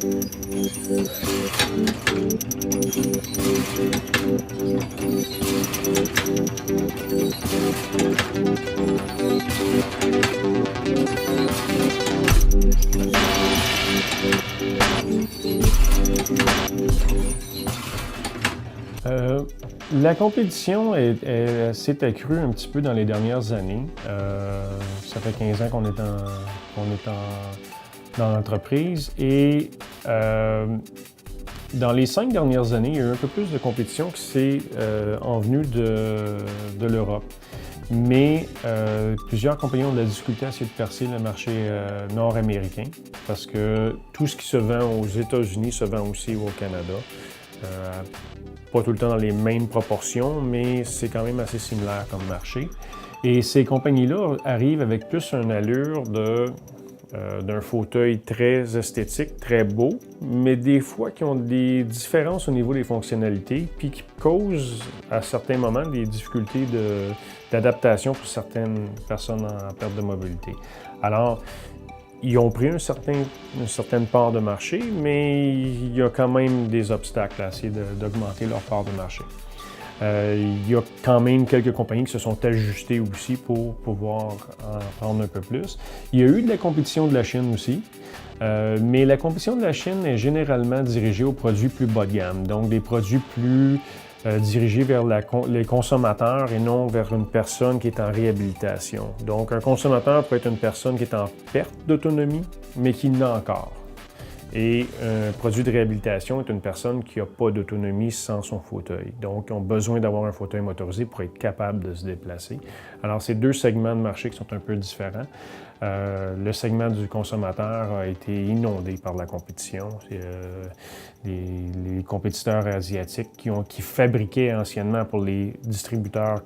La compétition s'est accrue un petit peu dans les dernières années. Ça fait 15 ans qu'on est dans l'entreprise et dans les 5 dernières années, il y a eu un peu plus de compétition qui s'est envenue de l'Europe. Mais plusieurs compagnies ont de la difficulté à essayer de percer le marché nord-américain parce que tout ce qui se vend aux États-Unis se vend aussi au Canada. Pas tout le temps dans les mêmes proportions, mais c'est quand même assez similaire comme marché. Et ces compagnies-là arrivent avec plus une allure d'un fauteuil très esthétique, très beau, mais des fois qui ont des différences au niveau des fonctionnalités, puis qui causent à certains moments des difficultés d'adaptation pour certaines personnes en perte de mobilité. Alors, ils ont pris une certaine part de marché, mais il y a quand même des obstacles à essayer d'augmenter leur part de marché. Il y a quand même quelques compagnies qui se sont ajustées aussi pour pouvoir en prendre un peu plus. Il y a eu de la compétition de la Chine aussi, mais la compétition de la Chine est généralement dirigée aux produits plus bas de gamme, donc des produits plus dirigés vers les consommateurs et non vers une personne qui est en réhabilitation. Donc un consommateur peut être une personne qui est en perte d'autonomie, mais qui l'a encore. Et un produit de réhabilitation est une personne qui n'a pas d'autonomie sans son fauteuil. Donc, ils ont besoin d'avoir un fauteuil motorisé pour être capable de se déplacer. Alors, c'est 2 segments de marché qui sont un peu différents. Le segment du consommateur a été inondé par la compétition. Les compétiteurs asiatiques qui fabriquaient anciennement pour les distributeurs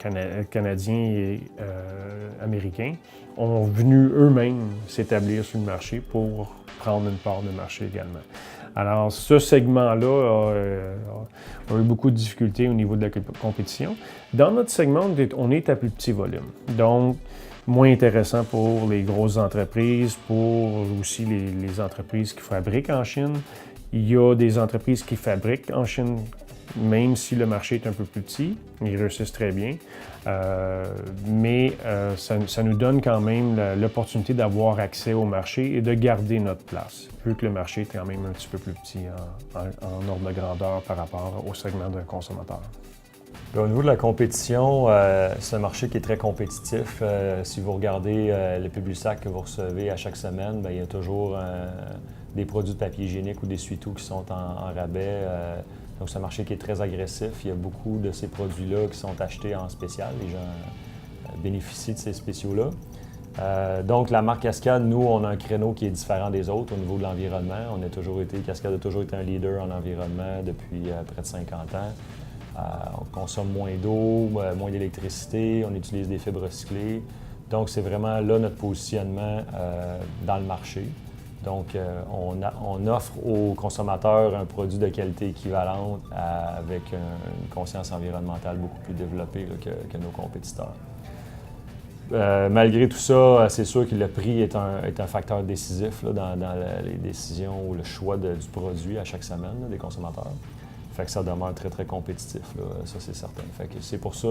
canadiens et américains ont venu eux-mêmes s'établir sur le marché pour prendre une part de marché également. Alors, ce segment-là a eu beaucoup de difficultés au niveau de la compétition. Dans notre segment, on est à plus petit volume. Donc, moins intéressant pour les grosses entreprises, pour aussi les entreprises qui fabriquent en Chine. Il y a des entreprises qui fabriquent en Chine, même si le marché est un peu plus petit, ils réussissent très bien. Mais ça nous donne quand même l'opportunité d'avoir accès au marché et de garder notre place, vu que le marché est quand même un petit peu plus petit en ordre de grandeur par rapport au segment d'un consommateur. Au niveau de la compétition, c'est un marché qui est très compétitif. Si vous regardez le Publisac que vous recevez à chaque semaine, bien, il y a toujours des produits de papier hygiénique ou des essuie-tout qui sont en rabais. Donc, c'est un marché qui est très agressif. Il y a beaucoup de ces produits-là qui sont achetés en spécial. Les gens bénéficient de ces spéciaux-là. Donc, la marque Cascade, nous, on a un créneau qui est différent des autres au niveau de l'environnement. Cascade a toujours été un leader en environnement depuis près de 50 ans. On consomme moins d'eau, moins d'électricité, on utilise des fibres recyclées. Donc, c'est vraiment là notre positionnement dans le marché. Donc, on offre aux consommateurs un produit de qualité équivalente avec une conscience environnementale beaucoup plus développée là, que nos compétiteurs. Malgré tout ça, c'est sûr que le prix est un facteur décisif là, dans les décisions ou le choix du produit à chaque semaine là, des consommateurs. Fait que ça demeure très, très compétitif, là, ça c'est certain. Fait que c'est pour ça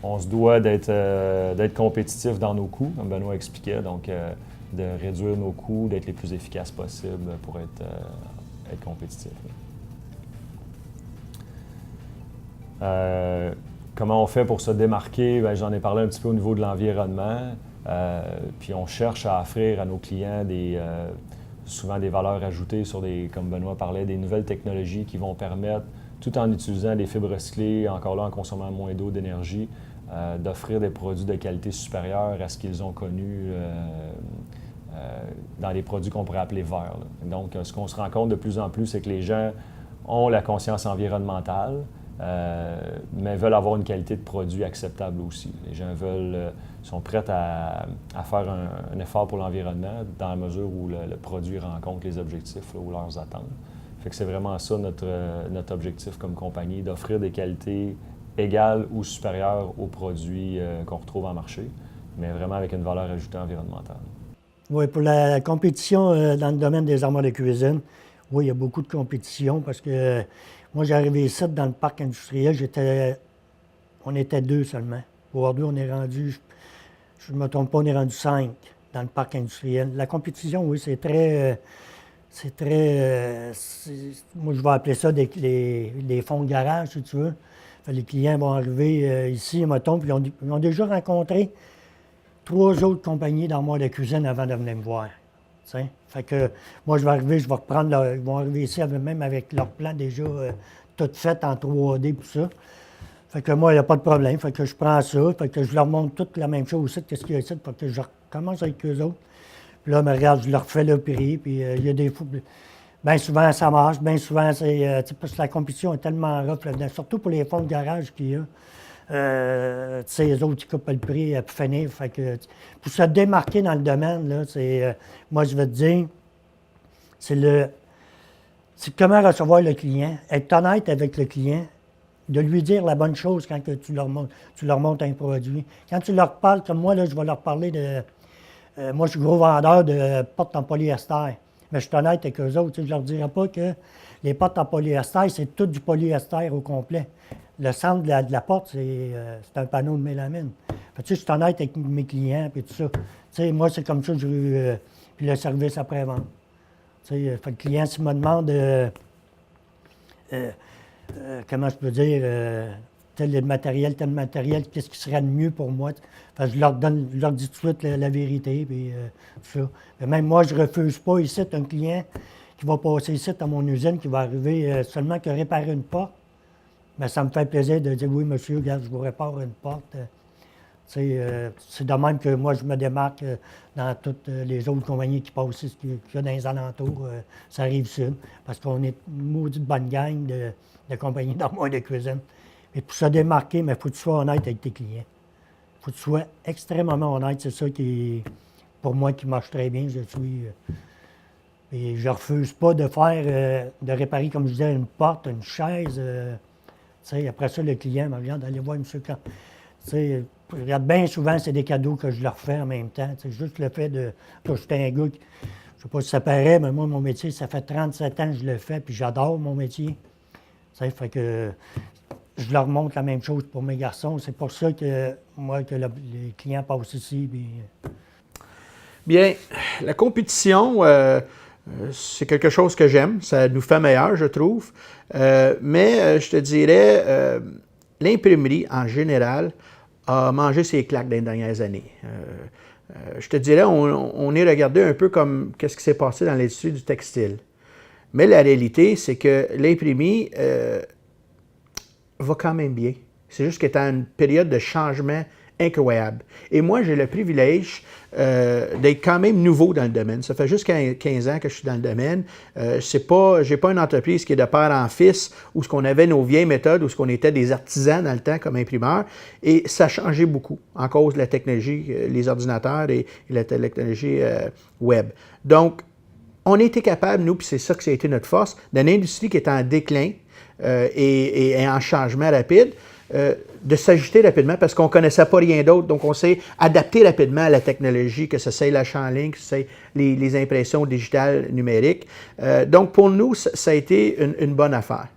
qu'on se doit d'être compétitif dans nos coûts, comme Benoît expliquait, donc de réduire nos coûts, d'être les plus efficaces possibles pour être compétitif. Comment on fait pour se démarquer? Bien, j'en ai parlé un petit peu au niveau de l'environnement, puis on cherche à offrir à nos clients souvent des valeurs ajoutées sur comme Benoît parlait, des nouvelles technologies qui vont permettre, tout en utilisant des fibres recyclées, encore là en consommant moins d'eau, d'énergie, d'offrir des produits de qualité supérieure à ce qu'ils ont connu dans les produits qu'on pourrait appeler verts. Là. Donc, ce qu'on se rend compte de plus en plus, c'est que les gens ont la conscience environnementale, mais veulent avoir une qualité de produit acceptable aussi. Les gens sont prêts à faire un effort pour l'environnement dans la mesure où le produit rencontre les objectifs là, ou leurs attentes. Fait que c'est vraiment ça notre objectif comme compagnie, d'offrir des qualités égales ou supérieures aux produits qu'on retrouve en marché, mais vraiment avec une valeur ajoutée environnementale. Oui, pour la compétition dans le domaine des armoires de cuisine, Oui, il y a beaucoup de compétition parce que moi, j'ai arrivé ici dans le parc industriel, on était 2 seulement. Aujourd'hui, on est rendu, je ne me trompe pas, on est rendu 5 dans le parc industriel. La compétition, oui, moi, je vais appeler ça les fonds de garage, si tu veux. Fait, les clients vont arriver ici, mettons, puis ils ont déjà rencontré 3 autres compagnies d'armoires de cuisine avant de venir me voir. T'sais. Fait que moi, je vais arriver, je vais reprendre ils vont arriver ici même avec leur plan déjà tout fait en 3D tout ça. Fait que moi, il n'y a pas de problème. Fait que je prends ça, fait que je leur montre toute la même chose aussi, qu'est-ce qu'il y a ici, fait que je recommence avec eux autres. Puis là, mais regarde, je leur fais le prix, puis il y a des fois. Bien souvent, ça marche, bien souvent, c'est parce que la compétition est tellement rough là-dedans, surtout pour les fonds de garage qu'il y a. Tu sais, les autres, ils coupent le prix pour finir. Fait que, pour se démarquer dans le domaine, là, moi, je vais te dire, c'est comment recevoir le client, être honnête avec le client, de lui dire la bonne chose quand que tu leur montres un produit. Quand tu leur parles, comme moi, là, je vais leur parler de... moi, je suis gros vendeur de portes en polyester. Mais je suis honnête avec eux autres. Je ne leur dirai pas que les portes en polyester, c'est tout du polyester au complet. Le centre de la porte, c'est un panneau de mélamine. Fait, je suis honnête avec mes clients et tout ça. Moi, c'est comme ça que j'ai puis le service après-vente. Fait, le client, s'il me demande comment je peux dire, tel matériel, qu'est-ce qui serait de mieux pour moi? Fait, je leur dis tout de suite la vérité. Puis, tout ça. Mais même moi, je ne refuse pas ici un client qui va passer ici à mon usine, qui va arriver seulement que réparer une porte. Mais ça me fait plaisir de dire oui, monsieur, regarde, je vous répare une porte. C'est de même que moi, je me démarque dans toutes les autres compagnies qui passent ici, qu'il y a dans les alentours. Ça arrive sud, parce qu'on est une maudite bonne gang de compagnies d'armoires de cuisine. Et pour se démarquer, il faut que tu sois honnête avec tes clients. Il faut que tu sois extrêmement honnête. C'est ça qui, pour moi, qui marche très bien. Et je refuse pas de faire, de réparer, comme je disais, une porte, une chaise. Après ça, le client me regarde, allez voir M. Camp. Regarde, bien souvent, c'est des cadeaux que je leur fais en même temps. C'est juste le fait de. J'étais un gars qui, je sais pas si ça paraît, mais moi, mon métier, ça fait 37 ans que je le fais, puis j'adore mon métier. Fait que je leur montre la même chose pour mes garçons. C'est pour ça que moi, que les clients passent ici. Puis... Bien, la compétition, c'est quelque chose que j'aime. Ça nous fait meilleur, je trouve. Mais je te dirais, l'imprimerie, en général, a mangé ses claques dans les dernières années. Je te dirais, on est regardé un peu comme qu'est-ce qui s'est passé dans l'industrie du textile. Mais la réalité, c'est que l'imprimerie va quand même bien. C'est juste qu'elle est en une période de changement incroyable. Et moi, j'ai le privilège d'être quand même nouveau dans le domaine. Ça fait juste 15 ans que je suis dans le domaine. J'ai pas une entreprise qui est de père en fils, où ce qu'on avait nos vieilles méthodes, où ce qu'on était des artisans dans le temps comme imprimeurs. Et ça a changé beaucoup en cause de la technologie, les ordinateurs et la technologie web. Donc, on a été capable, nous, puis c'est ça que ça a été notre force, d'une industrie qui est en déclin et en changement rapide, de s'ajuster rapidement parce qu'on ne connaissait pas rien d'autre. Donc, on s'est adapté rapidement à la technologie, que ce soit l'achat en ligne, que ce soit les impressions digitales numériques. Donc, pour nous, ça a été une bonne affaire.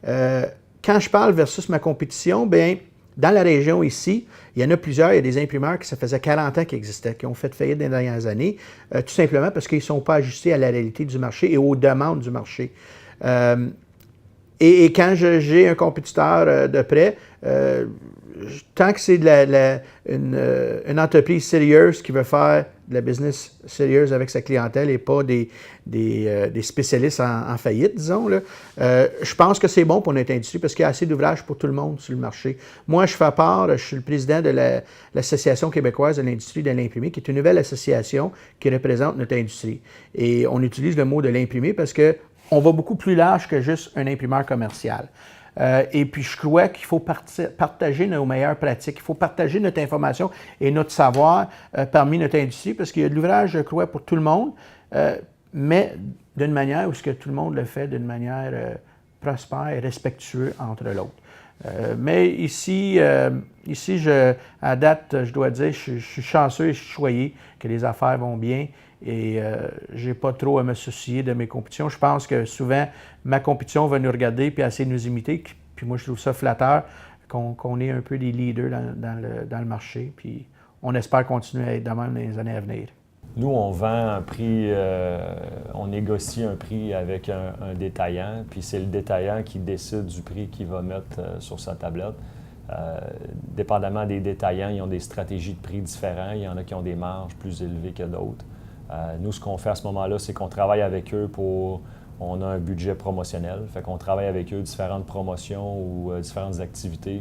Quand je parle versus ma compétition, bien, dans la région ici, il y en a plusieurs, il y a des imprimeurs qui ça faisait 40 ans qu'ils existaient, qui ont fait faillite dans les dernières années, tout simplement parce qu'ils ne sont pas ajustés à la réalité du marché et aux demandes du marché. Et quand j'ai un compétiteur de près, tant que c'est une entreprise sérieuse qui veut faire de la business sérieuse avec sa clientèle et pas des spécialistes en faillite, disons, là, je pense que c'est bon pour notre industrie parce qu'il y a assez d'ouvrages pour tout le monde sur le marché. Moi, je suis le président de l'Association québécoise de l'industrie de l'imprimé, qui est une nouvelle association qui représente notre industrie. Et on utilise le mot de l'imprimé parce qu'on va beaucoup plus large que juste un imprimeur commercial. Et puis, je crois qu'il faut partager nos meilleures pratiques. Il faut partager notre information et notre savoir parmi notre industrie parce qu'il y a de l'ouvrage, je crois, pour tout le monde, mais d'une manière où ce que tout le monde le fait d'une manière prospère et respectueuse entre l'autre. Mais ici, à date, je dois dire, je suis chanceux et je suis choyé que les affaires vont bien et j'ai pas trop à me soucier de mes compétitions. Je pense que souvent, ma compétition va nous regarder puis essayer de nous imiter. Puis moi, je trouve ça flatteur qu'on ait un peu des leaders dans le marché. Puis on espère continuer à être de même dans les années à venir. Nous, on vend un prix, on négocie un prix avec un détaillant, puis c'est le détaillant qui décide du prix qu'il va mettre sur sa tablette. Dépendamment des détaillants, ils ont des stratégies de prix différentes. Il y en a qui ont des marges plus élevées que d'autres. Nous, ce qu'on fait à ce moment-là, c'est qu'on travaille avec eux on a un budget promotionnel, fait qu'on travaille avec eux différentes promotions ou différentes activités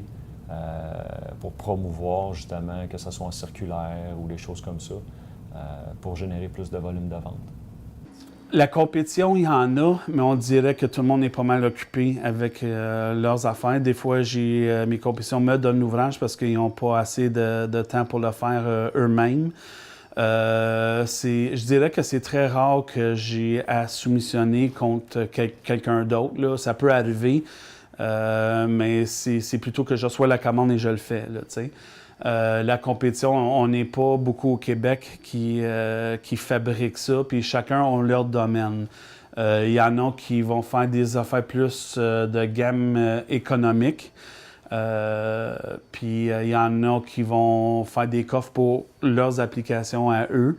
pour promouvoir justement que ce soit en circulaire ou des choses comme ça. Pour générer plus de volume de vente. La compétition, il y en a, mais on dirait que tout le monde est pas mal occupé avec leurs affaires. Des fois, mes compétitions me donnent l'ouvrage parce qu'ils n'ont pas assez de temps pour le faire eux-mêmes. Je dirais que c'est très rare que j'ai à soumissionner contre quelqu'un d'autre. Là. Ça peut arriver, mais c'est plutôt que je reçois la commande et je le fais. Là, t'sais. La compétition, on n'est pas beaucoup au Québec qui fabriquent ça, puis chacun a leur domaine. Il y en a qui vont faire des affaires plus de gamme économique, puis il y en a qui vont faire des coffres pour leurs applications à eux.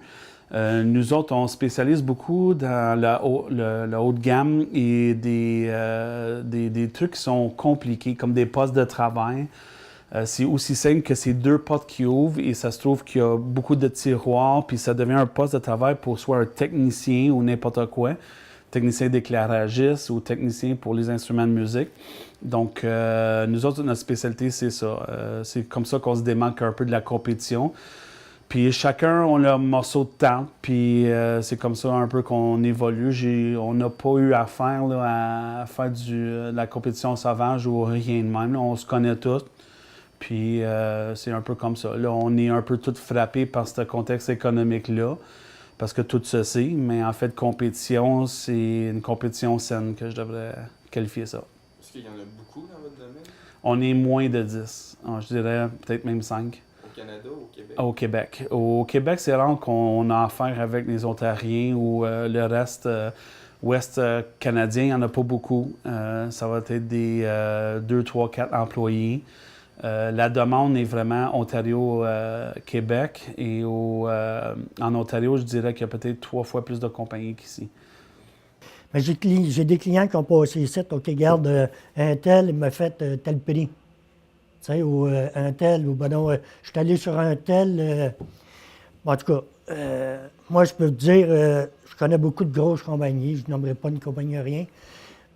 Nous autres, on spécialise beaucoup dans le haut de gamme et des trucs qui sont compliqués, comme des postes de travail. C'est aussi simple que c'est 2 portes qui ouvrent et ça se trouve qu'il y a beaucoup de tiroirs, puis ça devient un poste de travail pour soit un technicien ou n'importe quoi, technicien d'éclairagiste ou technicien pour les instruments de musique. Donc, nous autres, notre spécialité, c'est ça. C'est comme ça qu'on se démarque un peu de la compétition. Puis chacun a leur morceau de temps, puis c'est comme ça un peu qu'on évolue. On n'a pas eu affaire là, à faire de la compétition sauvage ou rien de même. Là, on se connaît tous. Puis c'est un peu comme ça. Là, on est un peu tous frappés par ce contexte économique-là, parce que tout se sait, mais en fait, compétition, c'est une compétition saine que je devrais qualifier ça. Est-ce qu'il y en a beaucoup dans votre domaine? On est moins de 10. Je dirais peut-être même 5. Au Canada ou au Québec? Au Québec. Au Québec, c'est rare qu'on a affaire avec les Ontariens ou le reste ouest canadien. Il n'y en a pas beaucoup. Ça va être des 2, 3, 4 employés. La demande est vraiment Ontario-Québec et en Ontario, je dirais qu'il y a peut-être 3 fois plus de compagnies qu'ici. Mais j'ai des clients qui ont passé ici, OK, regarde, un tel m'a fait tel prix. Tu sais, ou un tel, ou ben non, je suis allé sur un tel. En tout cas, moi, je peux te dire, je connais beaucoup de grosses compagnies, je nommerai pas une compagnie rien,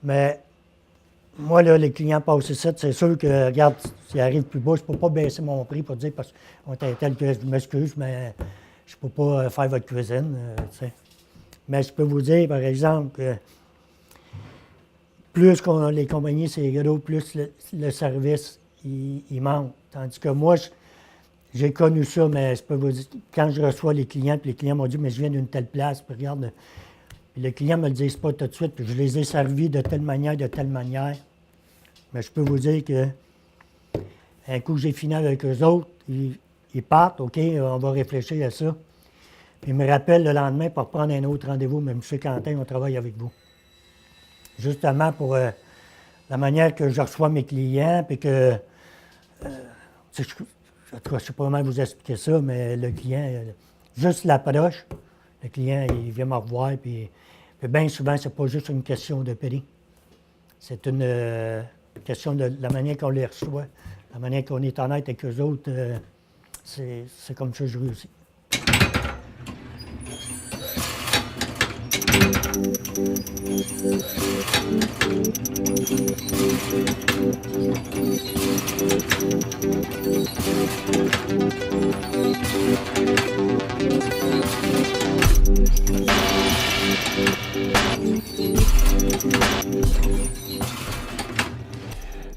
mais moi, là, les clients passent ici, c'est sûr que, regarde, s'il arrive plus bas, je ne peux pas baisser mon prix pour dire, parce qu'on est tel que je m'excuse, mais je ne peux pas faire votre cuisine, tu sais. Mais je peux vous dire, par exemple, que plus les compagnies, c'est gros, plus le service, il manque. Tandis que moi, j'ai connu ça, mais je peux vous dire, quand je reçois les clients, puis les clients m'ont dit, mais je viens d'une telle place, puis regarde, puis les clients ne me le disent pas tout de suite, puis je les ai servis de telle manière. Mais je peux vous dire que un coup que j'ai fini avec eux autres, ils partent, OK, on va réfléchir à ça. Puis ils me rappellent le lendemain pour prendre un autre rendez-vous, mais M. Quentin, on travaille avec vous. Justement pour la manière que je reçois mes clients, puis que, en tout cas, je ne sais pas comment vous expliquer ça, mais le client, juste l'approche, le client, il vient me revoir, puis bien souvent, c'est pas juste une question de prix. C'est une question de la manière qu'on les reçoit, la manière qu'on est honnête avec eux autres. C'est comme ça que je réussis.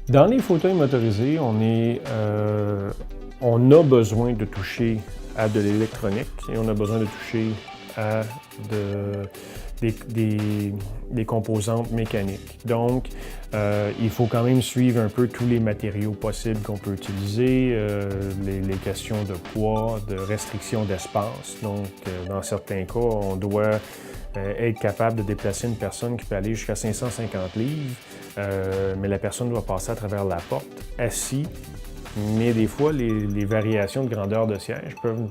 Dans les fauteuils motorisés, on a besoin de toucher à de l'électronique et on a besoin de toucher à des composantes mécaniques. Donc, il faut quand même suivre un peu tous les matériaux possibles qu'on peut utiliser, les questions de poids, de restriction d'espace. Donc, dans certains cas, on doit être capable de déplacer une personne qui peut aller jusqu'à 550 livres, mais la personne doit passer à travers la porte, assis. Mais des fois, les variations de grandeur de siège peuvent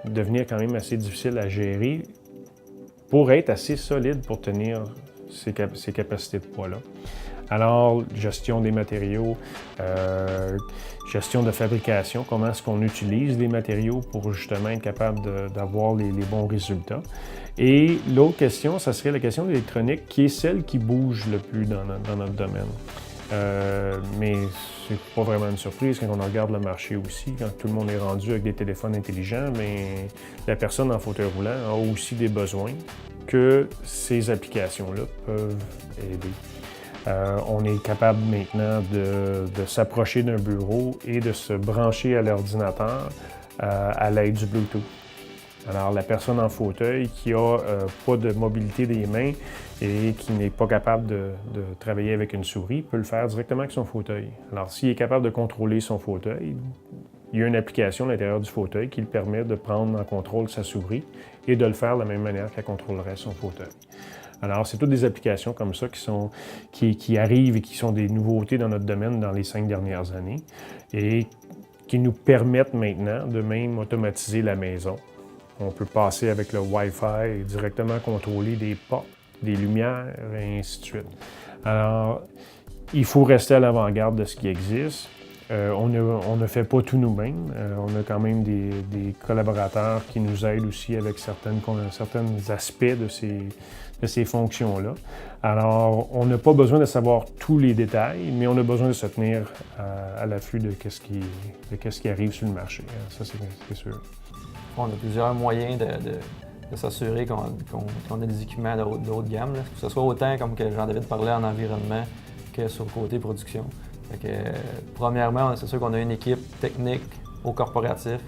devenir quand même assez difficiles à gérer pour être assez solide pour tenir ces capacités de poids-là. Alors, gestion des matériaux, gestion de fabrication, comment est-ce qu'on utilise les matériaux pour justement être capable d'avoir les bons résultats. Et l'autre question, ça serait la question de l'électronique, qui est celle qui bouge le plus dans notre domaine. Mais c'est pas vraiment une surprise quand on regarde le marché aussi, quand tout le monde est rendu avec des téléphones intelligents, mais la personne en fauteuil roulant a aussi des besoins que ces applications-là peuvent aider. On est capable maintenant de s'approcher d'un bureau et de se brancher à l'ordinateur à l'aide du Bluetooth. Alors, la personne en fauteuil qui n'a pas de mobilité des mains et qui n'est pas capable de travailler avec une souris peut le faire directement avec son fauteuil. Alors, s'il est capable de contrôler son fauteuil, il y a une application à l'intérieur du fauteuil qui lui permet de prendre en contrôle sa souris et de le faire de la même manière qu'elle contrôlerait son fauteuil. Alors, c'est toutes des applications comme ça qui arrivent et qui sont des nouveautés dans notre domaine dans les 5 dernières années et qui nous permettent maintenant de même automatiser la maison. On peut passer avec le Wi-Fi et directement contrôler des portes, des lumières, et ainsi de suite. Alors, il faut rester à l'avant-garde de ce qui existe. On ne fait pas tout nous-mêmes. On a quand même des collaborateurs qui nous aident aussi avec certains aspects de ces fonctions-là. Alors, on n'a pas besoin de savoir tous les détails, mais on a besoin de se tenir à l'affût de qu'est-ce qui arrive sur le marché. Ça, c'est sûr. On a plusieurs moyens de s'assurer qu'on a des équipements de haute gamme, là. Que ce soit autant, comme que Jean-David parlait, en environnement que sur le côté production. Fait que, premièrement, c'est sûr qu'on a une équipe technique au corporatif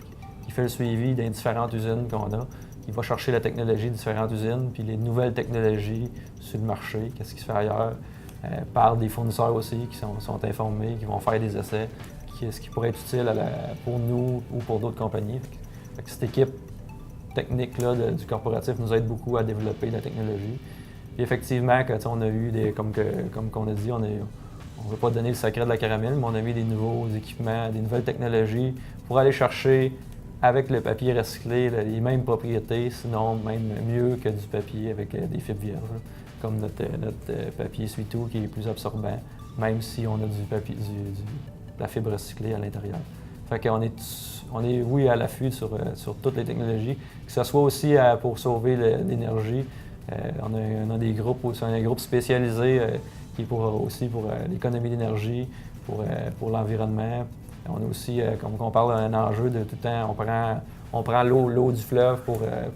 qui fait le suivi des différentes usines qu'on a, qui va chercher la technologie de différentes usines, puis les nouvelles technologies sur le marché, qu'est-ce qui se fait ailleurs, par des fournisseurs aussi qui sont informés, qui vont faire des essais, ce qui pourrait être utile pour nous ou pour d'autres compagnies. Fait que cette équipe technique-là du corporatif nous aide beaucoup à développer la technologie. Puis effectivement, on a eu comme on a dit, on ne veut pas donner le secret de la caramel, mais on a mis des nouveaux équipements, des nouvelles technologies pour aller chercher avec le papier recyclé les mêmes propriétés, sinon même mieux que du papier avec des fibres vierges, comme notre papier essuie-tout qui est plus absorbant, même si on a de la fibre recyclée à l'intérieur. Fait qu'on est, oui, à l'affût sur toutes les technologies, que ce soit aussi pour sauver l'énergie. On a des groupes aussi, un groupe spécialisé qui est aussi pour l'économie d'énergie, pour l'environnement. On a aussi, comme on parle d'un enjeu de tout le temps, on prend l'eau du fleuve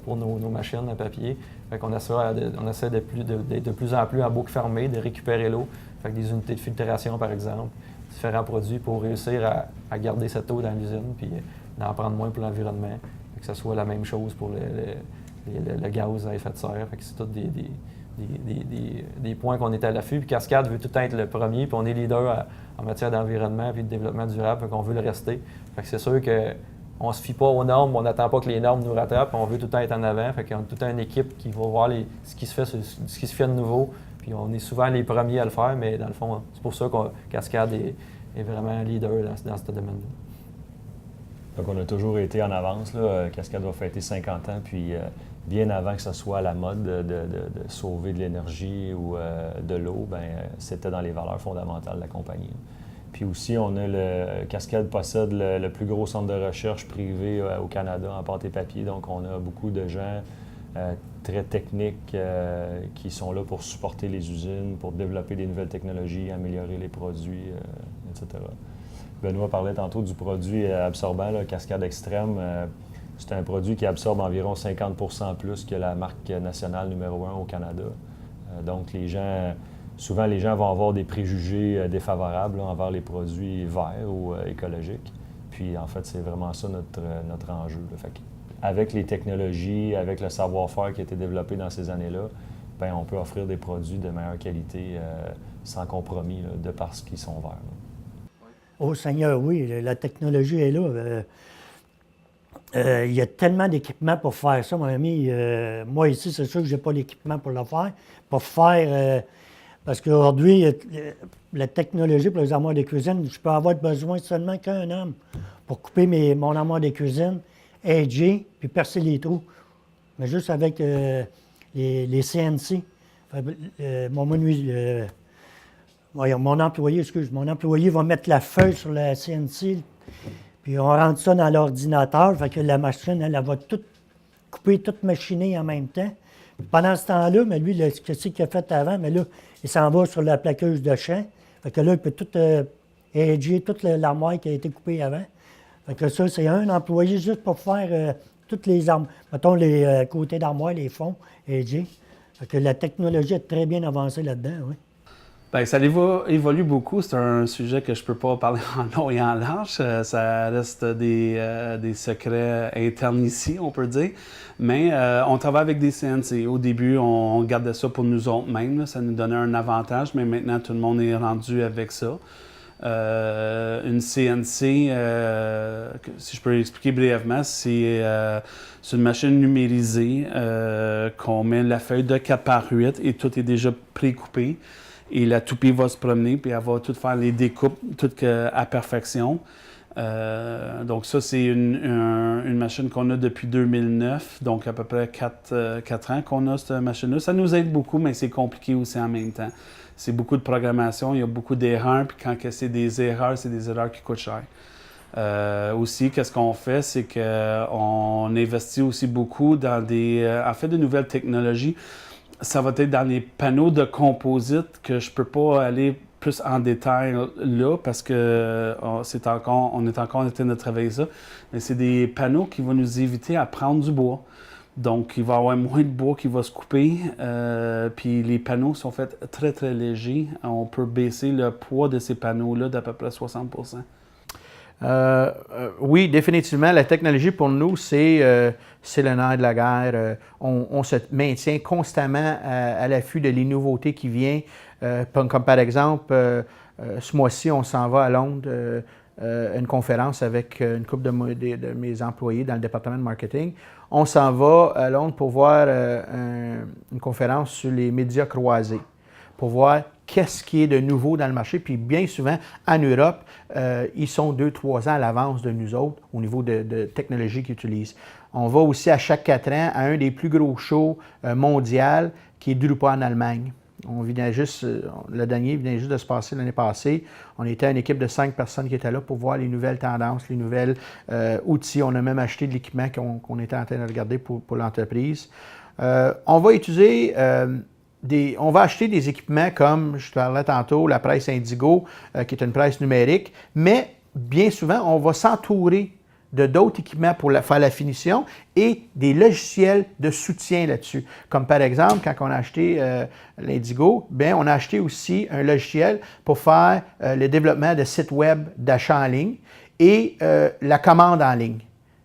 pour nos machines à papier. Fait qu'on on essaie d'être de plus en plus en boucle fermée, de récupérer l'eau. Fait que des unités de filtration, par exemple, différents produits pour réussir à garder cette eau dans l'usine puis d'en prendre moins pour l'environnement. Que ce soit la même chose pour le gaz à effet de serre. Fait que c'est tous des points qu'on est à l'affût. Puis Cascade veut tout le temps être le premier, puis on est leader en matière d'environnement et de développement durable, fait qu'on veut le rester. Fait que c'est sûr qu'on ne se fie pas aux normes, on n'attend pas que les normes nous rattrapent, on veut tout le temps être en avant. Fait qu'on a tout le temps une équipe qui va voir ce qui se fait de nouveau. Puis on est souvent les premiers à le faire, mais dans le fond, c'est pour ça que Cascade est vraiment leader dans ce domaine-là. Donc on a toujours été en avance, là. Cascade va fêter 50 ans, puis bien avant que ce soit à la mode de sauver de l'énergie ou de l'eau, c'était dans les valeurs fondamentales de la compagnie. Puis aussi, Cascade possède le plus gros centre de recherche privé au Canada en pâte et papier, donc on a beaucoup de gens très techniques qui sont là pour supporter les usines, pour développer des nouvelles technologies, améliorer les produits, etc. Benoît parlait tantôt du produit absorbant, là, Cascade Extrême. C'est un produit qui absorbe environ 50% plus que la marque nationale numéro 1 au Canada. Donc, souvent, les gens vont avoir des préjugés défavorables envers les produits verts ou écologiques. Puis, en fait, c'est vraiment ça notre enjeu. Là. Fait avec les technologies, avec le savoir-faire qui a été développé dans ces années-là, ben, on peut offrir des produits de meilleure qualité sans compromis, là, de parce qu'ils sont verts. Là. Oh Seigneur, oui, la technologie est là. Il y a tellement d'équipements pour faire ça, mon ami. Moi, ici, c'est sûr que je n'ai pas l'équipement pour le faire. Pour faire... parce qu'aujourd'hui, la technologie pour les armoires de cuisine, je peux avoir besoin seulement qu'un homme pour couper mon armoire de cuisine, edger, puis percer les trous. Mais juste avec les CNC. Mon employé va mettre la feuille sur la CNC, puis on rentre ça dans l'ordinateur, fait que la machine, elle va tout couper, tout machiner en même temps. Puis pendant ce temps-là, mais lui, qu'est-ce qu'il a fait avant? Mais là, il s'en va sur la plaqueuse de champ. Fait que là, il peut tout edger toute l'armoire qui a été coupée avant. Fait que ça, c'est un employé juste pour faire toutes les armes. Mettons les côtés d'armoire, les fonds, edger. Fait que la technologie est très bien avancée là-dedans, oui. Bien, ça évolue beaucoup. C'est un sujet que je ne peux pas parler en long et en large. Ça reste des secrets internes ici, on peut dire. Mais on travaille avec des CNC. Au début, on gardait ça pour nous autres mêmes. Là. Ça nous donnait un avantage, mais maintenant, tout le monde est rendu avec ça. Une CNC, si je peux l'expliquer brièvement, c'est une machine numérisée qu'on met la feuille de 4x8 et tout est déjà pré-coupé. Et la toupie va se promener, puis elle va tout faire les découpes, tout à perfection. Donc ça, c'est une machine qu'on a depuis 2009, donc à peu près 4 ans qu'on a cette machine-là. Ça nous aide beaucoup, mais c'est compliqué aussi en même temps. C'est beaucoup de programmation, il y a beaucoup d'erreurs, puis quand c'est des erreurs qui coûtent cher. Aussi, qu'est-ce qu'on fait, c'est qu'on investit aussi beaucoup dans de nouvelles technologies. Ça va être dans les panneaux de composite que je ne peux pas aller plus en détail là parce que on est encore en train de travailler ça. Mais c'est des panneaux qui vont nous éviter à prendre du bois. Donc, il va y avoir moins de bois qui va se couper. Puis les panneaux sont faits très, très légers. On peut baisser le poids de ces panneaux-là d'à peu près 60 %. Oui, définitivement. La technologie, pour nous, c'est le nerf de la guerre. On se maintient constamment à l'affût de les nouveautés qui viennent. Comme par exemple, ce mois-ci, on s'en va à Londres, une conférence avec une couple de mes employés dans le département de marketing. On s'en va à Londres pour voir une conférence sur les médias croisés, pour voir qu'est-ce qui est de nouveau dans le marché. Puis bien souvent, en Europe, ils sont 2-3 ans à l'avance de nous autres au niveau de technologie qu'ils utilisent. On va aussi à chaque 4 ans à un des plus gros shows mondiaux qui est Drupa en Allemagne. Le dernier venait juste de se passer l'année passée. On était une équipe de 5 personnes qui étaient là pour voir les nouvelles tendances, les nouvelles outils. On a même acheté de l'équipement qu'on était en train de regarder pour l'entreprise. On va utiliser... on va acheter des équipements comme, je te parlais tantôt, la presse Indigo, qui est une presse numérique, mais bien souvent, on va s'entourer de d'autres équipements pour faire la finition et des logiciels de soutien là-dessus. Comme par exemple, quand on a acheté l'Indigo, on a acheté aussi un logiciel pour faire le développement de sites web d'achat en ligne et la commande en ligne.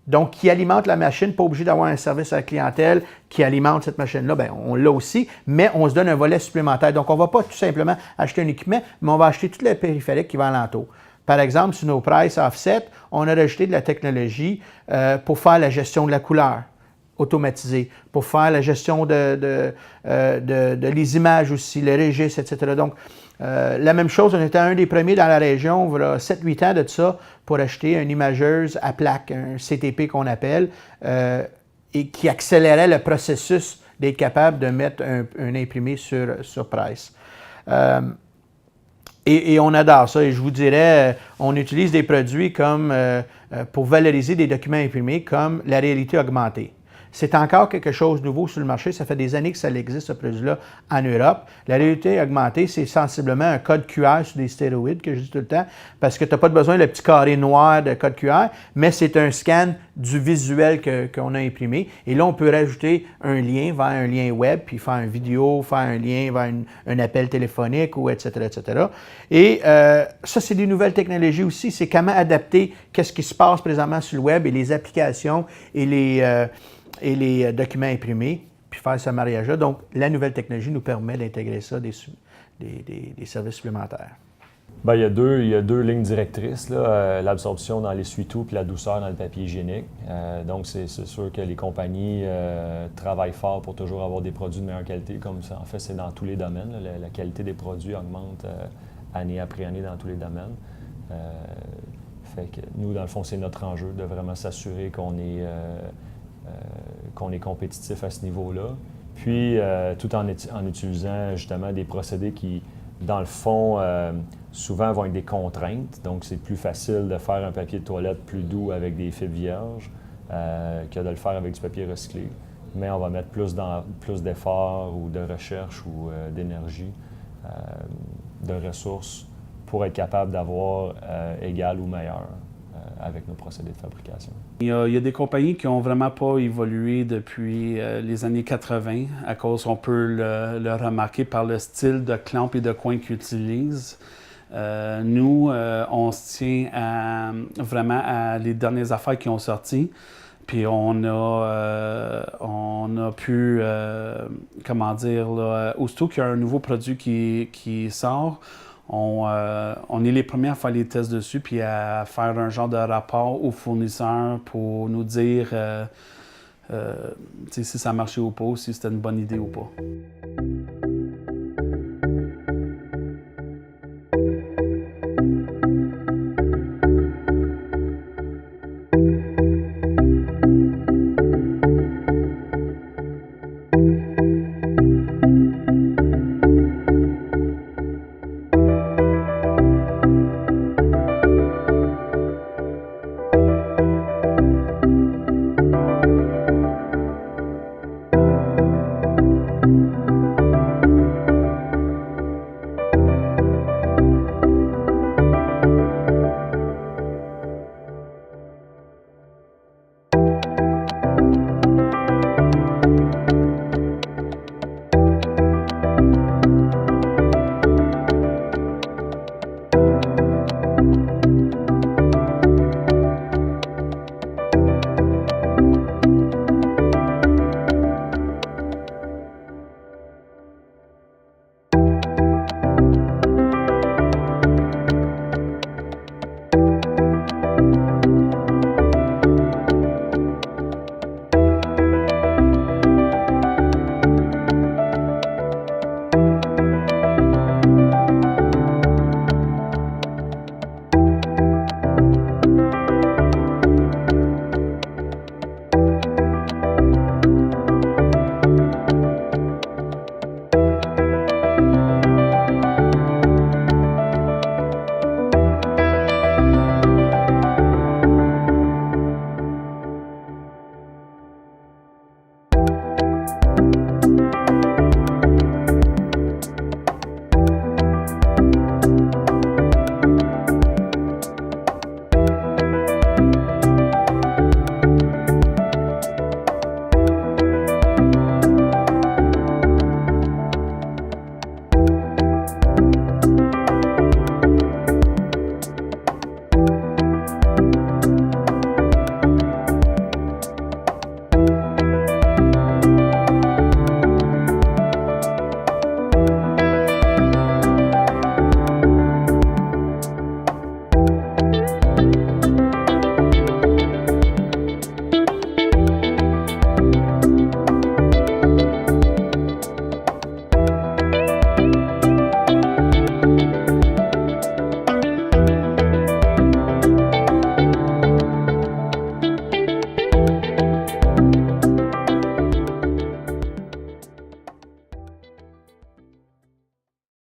Donc, qui alimente la machine, pas obligé d'avoir un service à la clientèle qui alimente cette machine-là. On l'a aussi, mais on se donne un volet supplémentaire. Donc, on ne va pas tout simplement acheter un équipement, mais on va acheter tous les périphériques qui vont alentour. Par exemple, sur nos price offset, on a rajouté de la technologie pour faire la gestion de la couleur automatisée, pour faire la gestion de les images aussi, le registre, etc. Donc, la même chose, on était un des premiers dans la région, voilà 7-8 ans de ça, pour acheter une imageuse à plaque, un CTP qu'on appelle, et qui accélérait le processus d'être capable de mettre un imprimé sur Price. Et on adore ça. Et je vous dirais, on utilise des produits comme pour valoriser des documents imprimés comme la réalité augmentée. C'est encore quelque chose de nouveau sur le marché. Ça fait des années que ça existe, ce produit-là, en Europe. La réalité augmentée, c'est sensiblement un code QR sur des stéroïdes, que je dis tout le temps, parce que tu n'as pas besoin du petit carré noir de code QR, mais c'est un scan du visuel qu'on a imprimé. Et là, on peut rajouter un lien vers un lien web, puis faire une vidéo, faire un lien vers un appel téléphonique, ou etc., etc. Et ça, c'est des nouvelles technologies aussi. C'est comment adapter qu'est-ce qui se passe présentement sur le web et les applications et les documents imprimés, puis faire ce mariage-là. Donc, la nouvelle technologie nous permet d'intégrer ça, des services supplémentaires. Bien, il y a deux lignes directrices, là, l'absorption dans l'essuie-tout puis la douceur dans le papier hygiénique. Donc, c'est sûr que les compagnies travaillent fort pour toujours avoir des produits de meilleure qualité, comme ça. En fait, c'est dans tous les domaines. La qualité des produits augmente année après année dans tous les domaines. Fait que nous, dans le fond, c'est notre enjeu de vraiment s'assurer qu'on est compétitif à ce niveau-là. Puis, tout en utilisant justement des procédés qui, dans le fond, souvent vont être des contraintes. Donc, c'est plus facile de faire un papier de toilette plus doux avec des fibres vierges que de le faire avec du papier recyclé. Mais on va mettre plus d'efforts ou de recherche ou d'énergie, de ressources pour être capable d'avoir égal ou meilleur avec nos procédés de fabrication. Il y a des compagnies qui n'ont vraiment pas évolué depuis les années 80, à cause, on peut le remarquer par le style de clamp et de coin qu'ils utilisent. Nous, on se tient vraiment à les dernières affaires qui ont sorti. Puis on a pu, comment dire, là, aussitôt qu'il y a un nouveau produit qui sort, on est les premiers à faire les tests dessus puis à faire un genre de rapport aux fournisseurs pour nous dire si ça marchait ou pas, si c'était une bonne idée ou pas.